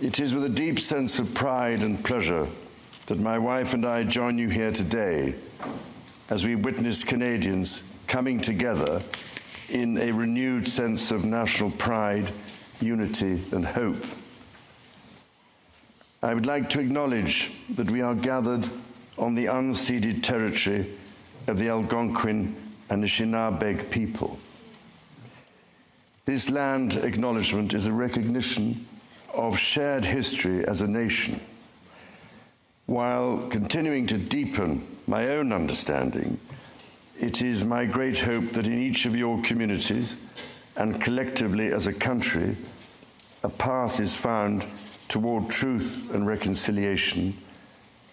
it is with a deep sense of pride and pleasure that my wife and I join you here today as we witness Canadians coming together in a renewed sense of national pride, unity, and hope. I would like to acknowledge that we are gathered on the unceded territory of the Algonquin and Anishinaabe people. This land acknowledgement is a recognition of shared history as a nation, while continuing to deepen my own understanding. It is my great hope that in each of your communities and collectively as a country, a path is found toward truth and reconciliation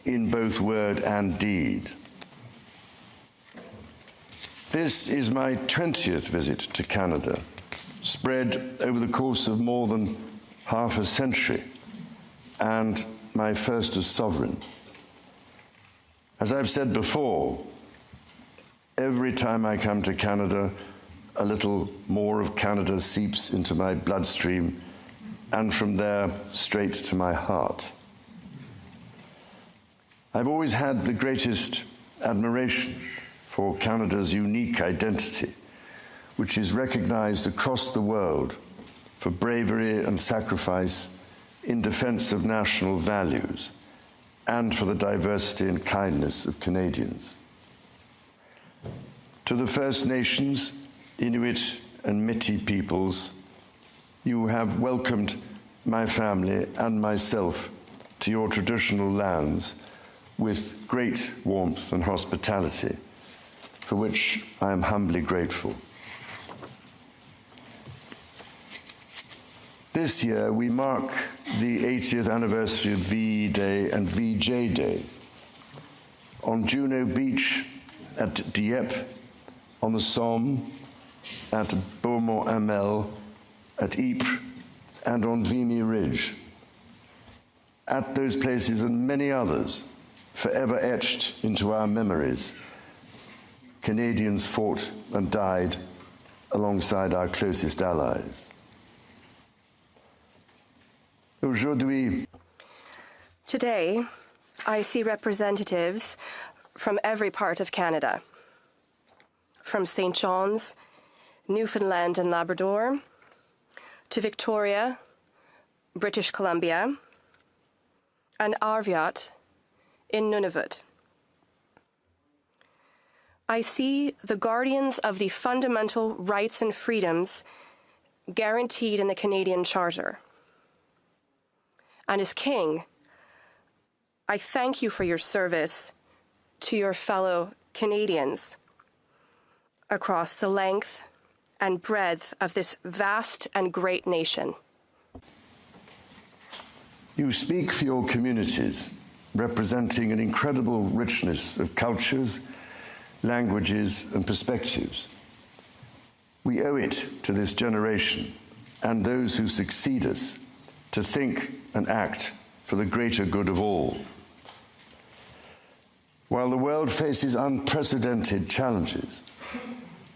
in both word and deed. This is my 20th visit to Canada, spread over the course of more than half a century, and my first as sovereign. As I've said before, every time I come to Canada, a little more of Canada seeps into my bloodstream, and from there, straight to my heart. I've always had the greatest admiration for Canada's unique identity, which is recognized across the world for bravery and sacrifice in defense of national values and for the diversity and kindness of Canadians. To the First Nations, Inuit and Métis peoples, you have welcomed my family and myself to your traditional lands with great warmth and hospitality, for which I am humbly grateful. This year, we mark the 80th anniversary of VE Day and VJ Day. On Juno Beach, at Dieppe, on the Somme, at Beaumont-Hamel, at Ypres, and on Vimy Ridge. At those places and many others, forever etched into our memories, Canadians fought and died alongside our closest allies. Today, I see representatives from every part of Canada, from St. John's, Newfoundland and Labrador, to Victoria, British Columbia, and Arviat in Nunavut. I see the guardians of the fundamental rights and freedoms guaranteed in the Canadian Charter. And as King, I thank you for your service to your fellow Canadians across the length and breadth of this vast and great nation. You speak for your communities, representing an incredible richness of cultures, languages, and perspectives. We owe it to this generation and those who succeed us to think and act for the greater good of all. While the world faces unprecedented challenges,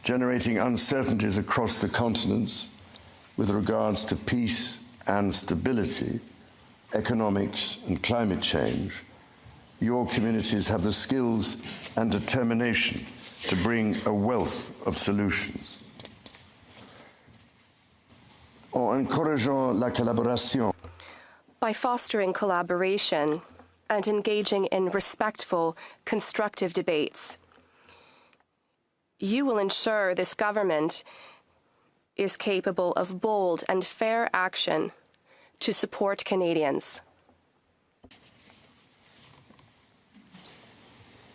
generating uncertainties across the continents with regards to peace and stability, economics and climate change, your communities have the skills and determination to bring a wealth of solutions. En encourageant la collaboration. By fostering collaboration and engaging in respectful, constructive debates, you will ensure this government is capable of bold and fair action to support Canadians.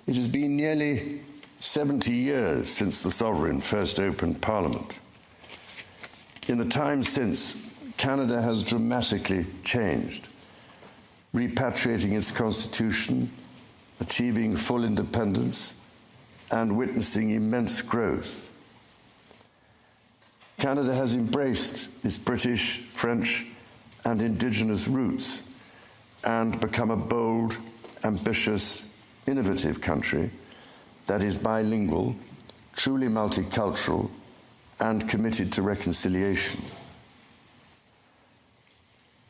It has been nearly 70 years since the Sovereign first opened Parliament. In the time since, Canada has dramatically changed, repatriating its constitution, achieving full independence, and witnessing immense growth. Canada has embraced its British, French, and Indigenous roots and become a bold, ambitious, innovative country that is bilingual, truly multicultural, and committed to reconciliation.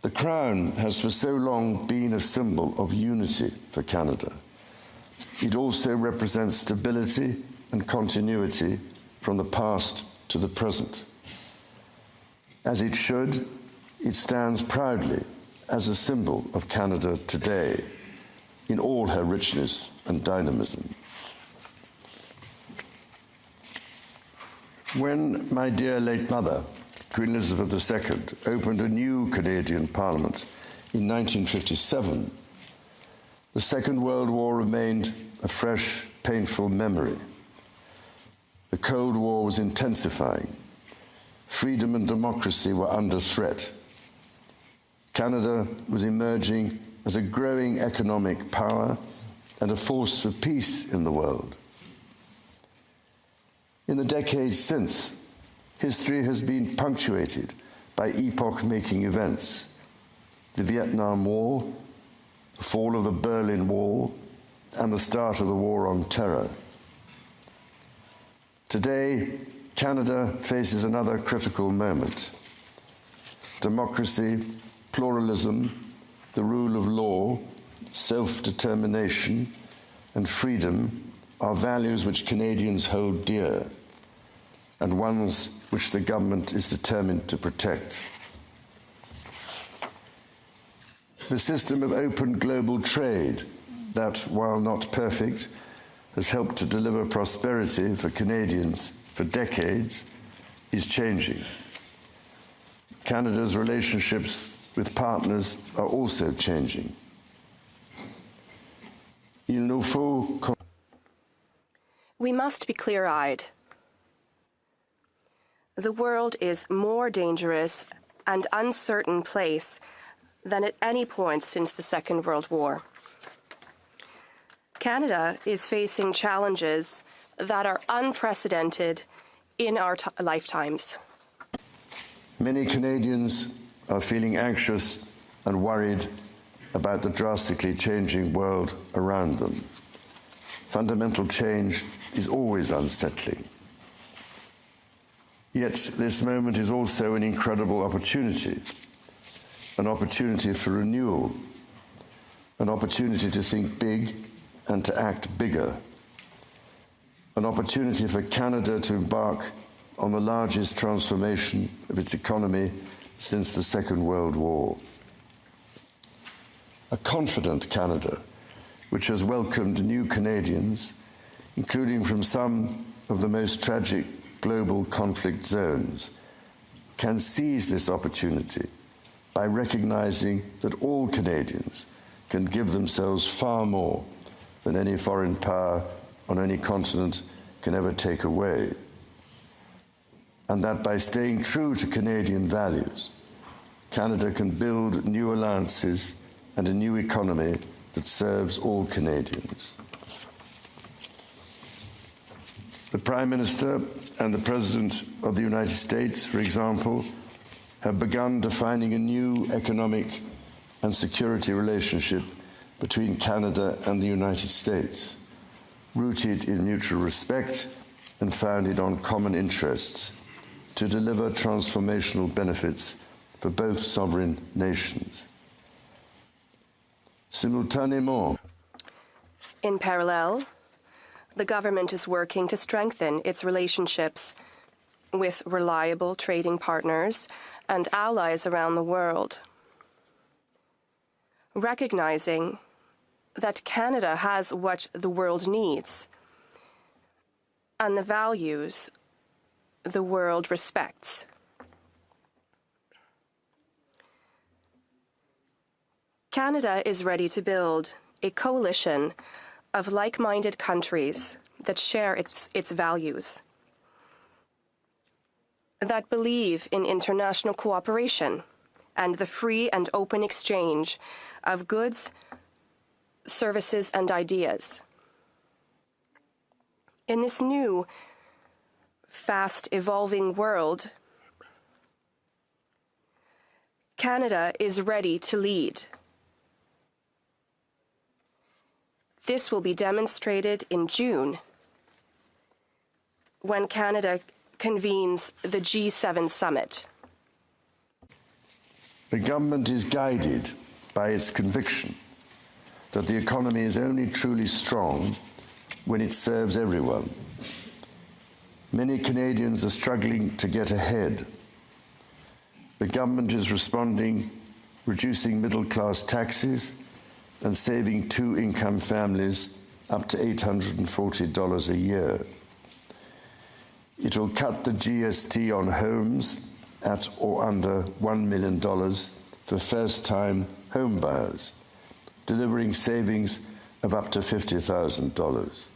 The Crown has for so long been a symbol of unity for Canada. It also represents stability and continuity from the past to the present. As it should, it stands proudly as a symbol of Canada today in all her richness and dynamism. When my dear late mother, Queen Elizabeth II, opened a new Canadian Parliament in 1957, the Second World War remained a fresh, painful memory. The Cold War was intensifying. Freedom and democracy were under threat. Canada was emerging as a growing economic power and a force for peace in the world. In the decades since, history has been punctuated by epoch-making events: the Vietnam War, the fall of the Berlin Wall, and the start of the War on Terror. Today, Canada faces another critical moment. Democracy, pluralism, the rule of law, self-determination, and freedom are values which Canadians hold dear, and ones which the government is determined to protect. The system of open global trade that, while not perfect, has helped to deliver prosperity for Canadians for decades, is changing. Canada's relationships with partners are also changing. We must be clear-eyed. The world is more dangerous and uncertain place than at any point since the Second World War. Canada is facing challenges that are unprecedented in our lifetimes. Many Canadians are feeling anxious and worried about the drastically changing world around them. Fundamental change is always unsettling. Yet this moment is also an incredible opportunity, an opportunity for renewal, an opportunity to think big and to act bigger, an opportunity for Canada to embark on the largest transformation of its economy since the Second World War. A confident Canada, which has welcomed new Canadians, including from some of the most tragic global conflict zones, can seize this opportunity by recognizing that all Canadians can give themselves far more than any foreign power on any continent can ever take away, and that by staying true to Canadian values, Canada can build new alliances and a new economy that serves all Canadians. The Prime Minister and the President of the United States, for example, have begun defining a new economic and security relationship between Canada and the United States, rooted in mutual respect and founded on common interests, to deliver transformational benefits for both sovereign nations. Simultanément, in parallel, the government is working to strengthen its relationships with reliable trading partners and allies around the world, recognizing that Canada has what the world needs and the values the world respects. Canada is ready to build a coalition of like-minded countries that share its values, that believe in international cooperation and the free and open exchange of goods, services, and ideas. In this new, fast-evolving world, Canada is ready to lead. This will be demonstrated in June, when Canada convenes the G7 summit. The government is guided by its conviction that the economy is only truly strong when it serves everyone. Many Canadians are struggling to get ahead. The government is responding, reducing middle-class taxes and saving two-income families up to $840 a year. It will cut the GST on homes at or under $1 million for first-time home buyers, delivering savings of up to $50,000.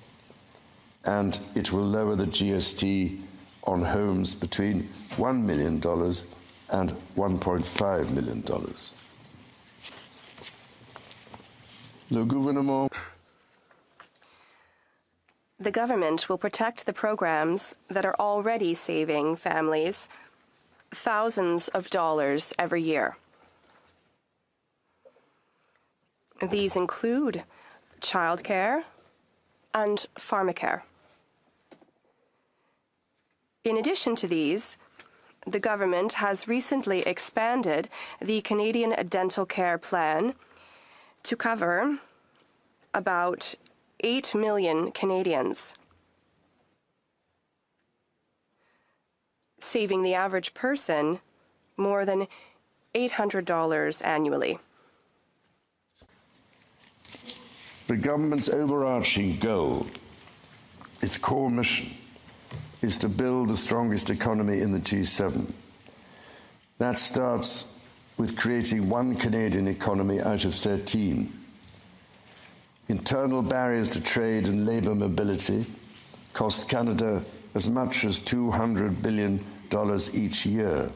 And it will lower the GST on homes between $1 million and $1.5 million. Le gouvernement. The government will protect the programs that are already saving families thousands of dollars every year. These include childcare and pharmacare. In addition to these, the government has recently expanded the Canadian Dental Care Plan to cover about 8 million Canadians, saving the average person more than $800 annually. The government's overarching goal, its core mission, is to build the strongest economy in the G7. That starts with creating one Canadian economy out of 13. Internal barriers to trade and labour mobility cost Canada as much as $200 billion each year.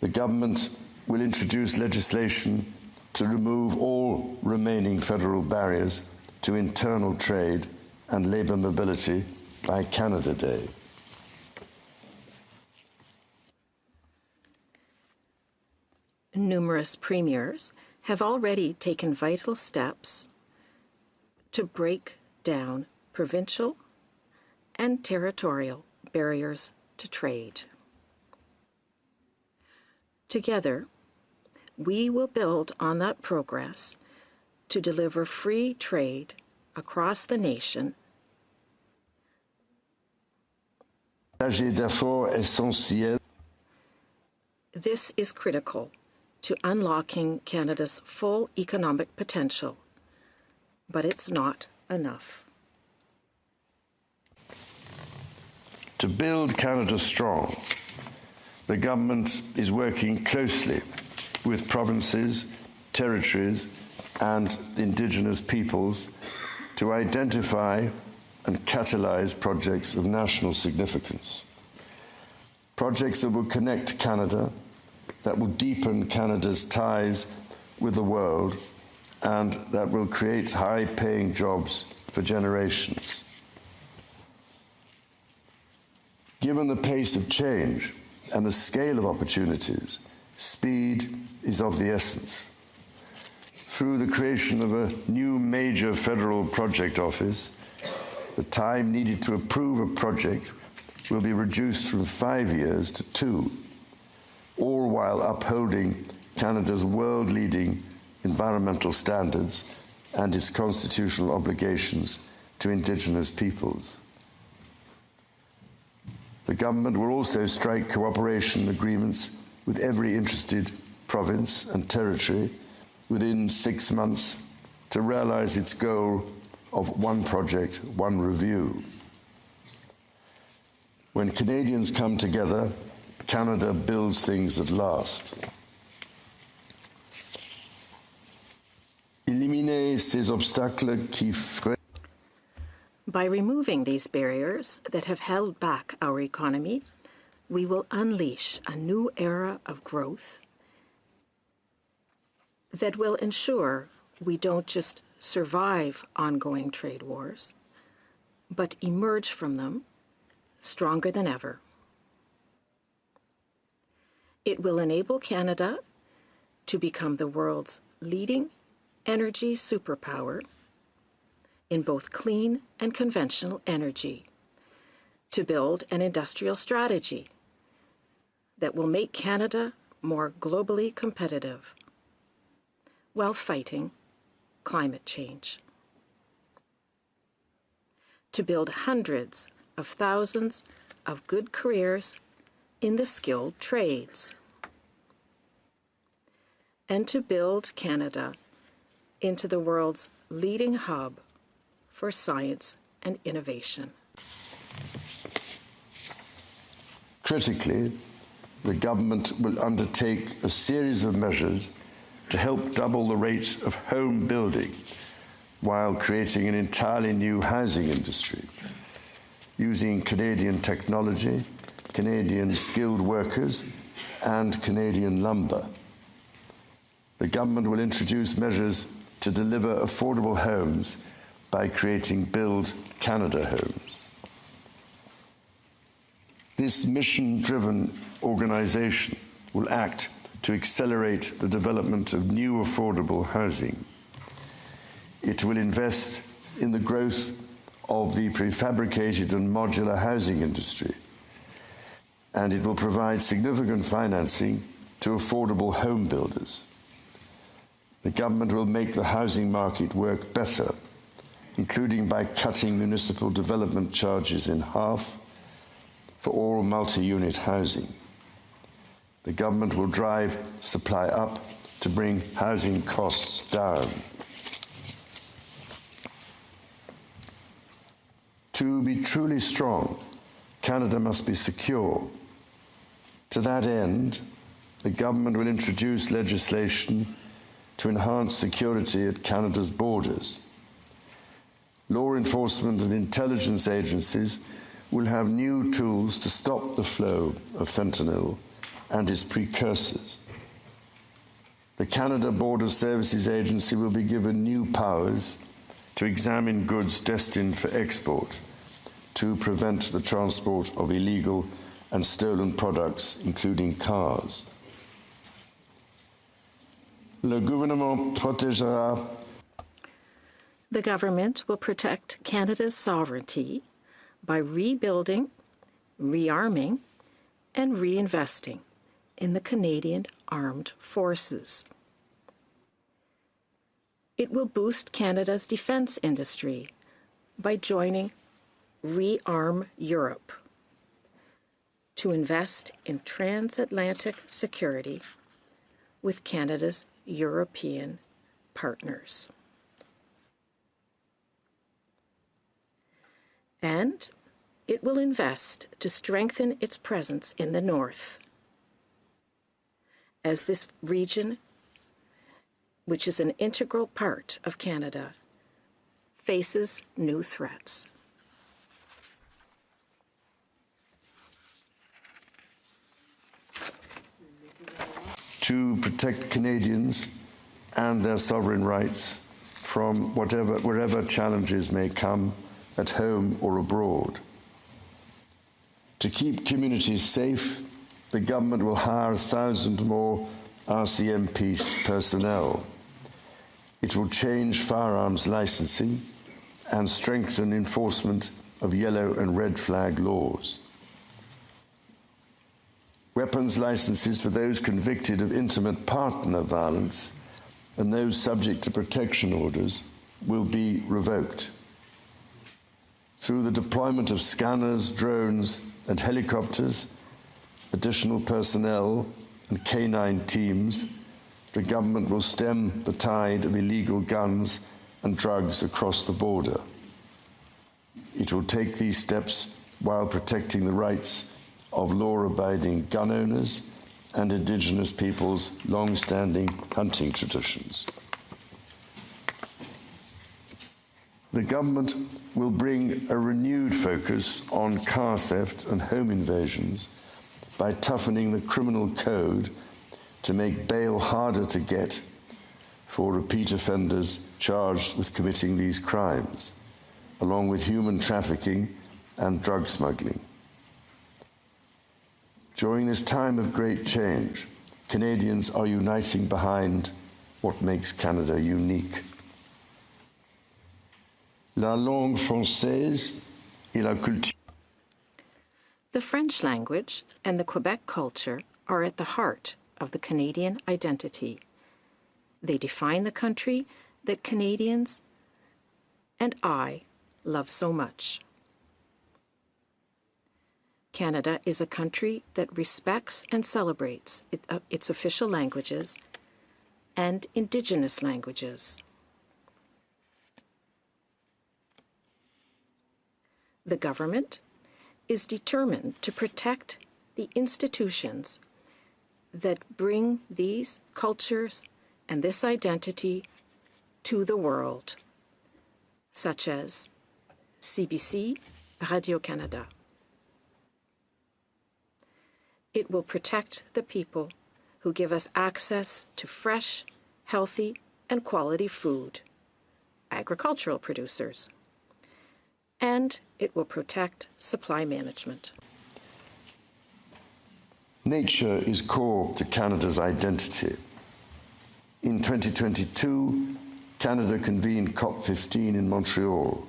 The government will introduce legislation to remove all remaining federal barriers to internal trade and labour mobility by Canada Day. Numerous premiers have already taken vital steps to break down provincial and territorial barriers to trade. Together, we will build on that progress to deliver free trade across the nation. This is critical to unlocking Canada's full economic potential, but it's not enough. To build Canada strong, the government is working closely with provinces, territories, and Indigenous peoples to identify and catalyse projects of national significance. Projects that will connect Canada, that will deepen Canada's ties with the world, and that will create high-paying jobs for generations. Given the pace of change and the scale of opportunities, speed is of the essence. Through the creation of a new major federal project office, the time needed to approve a project will be reduced from 5 years to 2, all while upholding Canada's world-leading environmental standards and its constitutional obligations to Indigenous peoples. The government will also strike cooperation agreements with every interested province and territory within 6 months to realise its goal of one project, one review. When Canadians come together, Canada builds things that last. Éliminer ces obstacles qui freinent. By removing these barriers that have held back our economy, we will unleash a new era of growth that will ensure we don't just survive ongoing trade wars, but emerge from them stronger than ever. It will enable Canada to become the world's leading energy superpower in both clean and conventional energy, to build an industrial strategy that will make Canada more globally competitive while fighting climate change. To build hundreds of thousands of good careers in the skilled trades. And to build Canada into the world's leading hub for science and innovation. Critically, the government will undertake a series of measures to help double the rate of home building while creating an entirely new housing industry, using Canadian technology, Canadian skilled workers, and Canadian lumber. The government will introduce measures to deliver affordable homes by creating Build Canada homes. This mission-driven organization will act to accelerate the development of new affordable housing. It will invest in the growth of the prefabricated and modular housing industry, and it will provide significant financing to affordable home builders. The government will make the housing market work better, including by cutting municipal development charges in half for all multi-unit housing. The government will drive supply up to bring housing costs down. To be truly strong, Canada must be secure. To that end, the government will introduce legislation to enhance security at Canada's borders. Law enforcement and intelligence agencies will have new tools to stop the flow of fentanyl and its precursors. The Canada Border Services Agency will be given new powers to examine goods destined for export, to prevent the transport of illegal and stolen products, including cars. Le gouvernement protégera. The government will protect Canada's sovereignty by rebuilding, rearming, and reinvesting in the Canadian Armed Forces. It will boost Canada's defense industry by joining Rearm Europe to invest in transatlantic security with Canada's European partners. And it will invest to strengthen its presence in the north, as this region, which is an integral part of Canada, faces new threats. To protect Canadians and their sovereign rights from wherever challenges may come at home or abroad. To keep communities safe, the government will hire 1,000 more RCMP personnel. It will change firearms licensing and strengthen enforcement of yellow and red flag laws. Weapons licenses for those convicted of intimate partner violence and those subject to protection orders will be revoked. Through the deployment of scanners, drones, and helicopters, additional personnel, and canine teams, the government will stem the tide of illegal guns and drugs across the border. It will take these steps while protecting the rights of law-abiding gun owners and Indigenous peoples' long-standing hunting traditions. The government will bring a renewed focus on car theft and home invasions by toughening the criminal code to make bail harder to get for repeat offenders charged with committing these crimes, along with human trafficking and drug smuggling. During this time of great change, Canadians are uniting behind what makes Canada unique. La langue française et la culture. The French language and the Quebec culture are at the heart of the Canadian identity. They define the country that Canadians and I love so much. Canada is a country that respects and celebrates its official languages and Indigenous languages. The government is determined to protect the institutions that bring these cultures and this identity to the world, such as CBC, Radio-Canada. It will protect the people who give us access to fresh, healthy, and quality food, agricultural producers. And it will protect supply management. Nature is core to Canada's identity. In 2022, Canada convened COP15 in Montreal,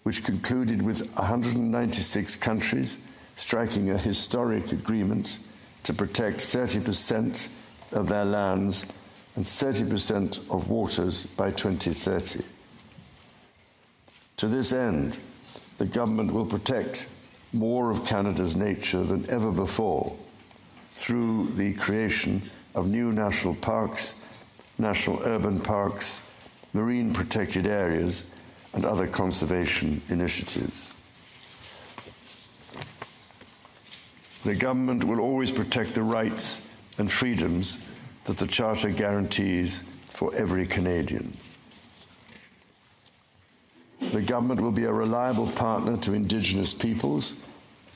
which concluded with 196 countries striking a historic agreement to protect 30% of their lands and 30% of waters by 2030. To this end, the government will protect more of Canada's nature than ever before through the creation of new national parks, national urban parks, marine protected areas, and other conservation initiatives. The government will always protect the rights and freedoms that the Charter guarantees for every Canadian. The government will be a reliable partner to Indigenous peoples,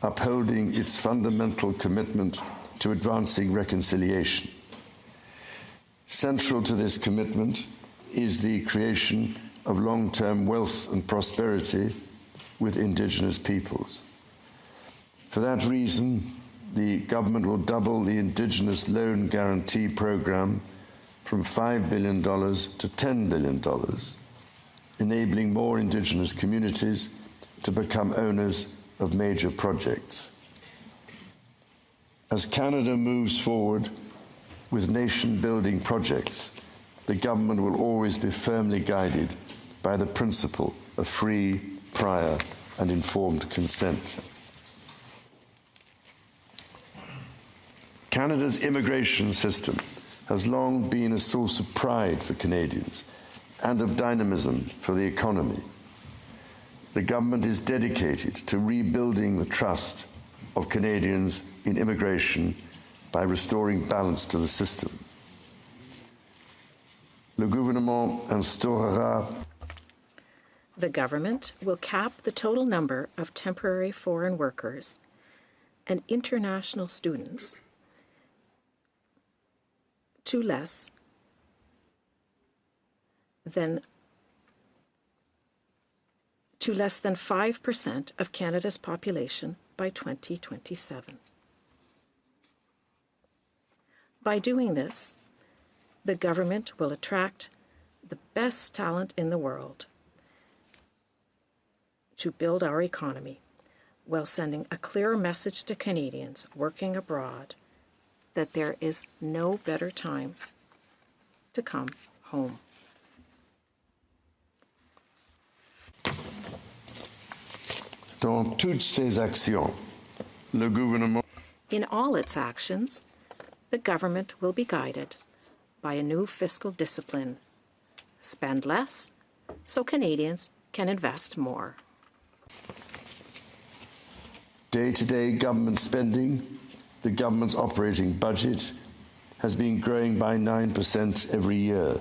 upholding its fundamental commitment to advancing reconciliation. Central to this commitment is the creation of long-term wealth and prosperity with Indigenous peoples. For that reason, the government will double the Indigenous Loan Guarantee Program from $5 billion to $10 billion, enabling more Indigenous communities to become owners of major projects. As Canada moves forward with nation-building projects, the government will always be firmly guided by the principle of free, prior, and informed consent. Canada's immigration system has long been a source of pride for Canadians and of dynamism for the economy. The government is dedicated to rebuilding the trust of Canadians in immigration by restoring balance to the system. Le gouvernement instaurera. The government will cap the total number of temporary foreign workers and international students to less than 5% of Canada's population by 2027. By doing this, the government will attract the best talent in the world to build our economy, while sending a clear message to Canadians working abroad that there is no better time to come home. Dans toutes ses actions, le gouvernement. In all its actions, the government will be guided by a new fiscal discipline. Spend less so Canadians can invest more. Day-to-day government spending, the government's operating budget, has been growing by 9% every year.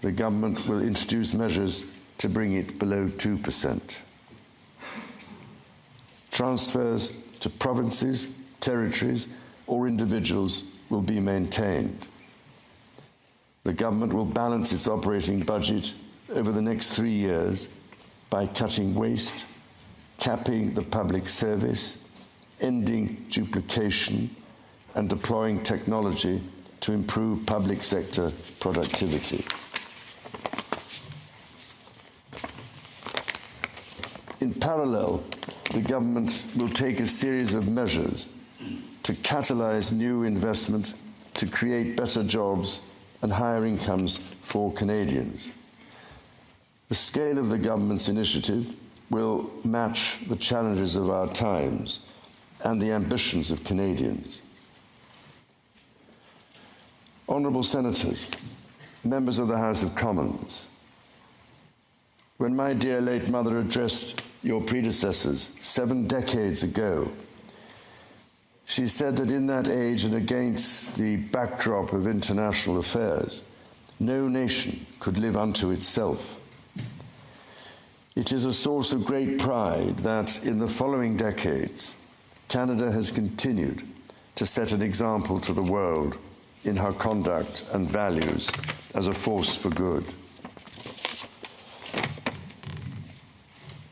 The government will introduce measures to bring it below 2%. Transfers to provinces, territories, or individuals will be maintained. The government will balance its operating budget over the next 3 years by cutting waste, capping the public service, ending duplication, and deploying technology to improve public sector productivity. In parallel, the government will take a series of measures to catalyse new investment, to create better jobs and higher incomes for Canadians. The scale of the government's initiative will match the challenges of our times and the ambitions of Canadians. Honourable Senators, members of the House of Commons, when my dear late mother addressed your predecessors 7 decades ago, she said that in that age and against the backdrop of international affairs, no nation could live unto itself. It is a source of great pride that in the following decades, Canada has continued to set an example to the world in her conduct and values as a force for good.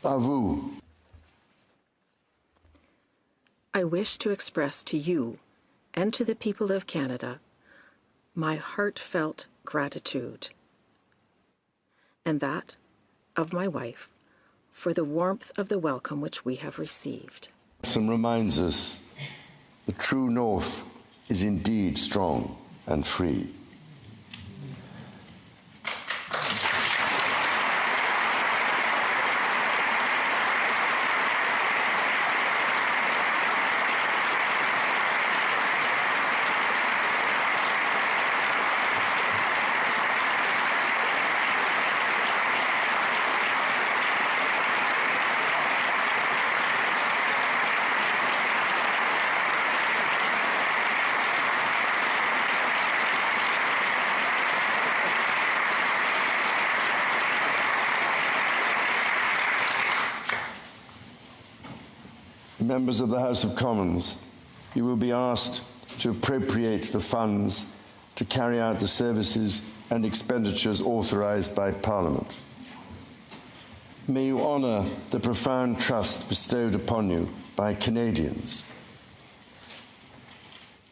À vous. I wish to express to you and to the people of Canada my heartfelt gratitude, and that of my wife, for the warmth of the welcome which we have received. And reminds us the true North is indeed strong and free. Members of the House of Commons, you will be asked to appropriate the funds to carry out the services and expenditures authorised by Parliament. May you honour the profound trust bestowed upon you by Canadians.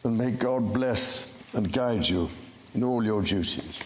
And may God bless and guide you in all your duties.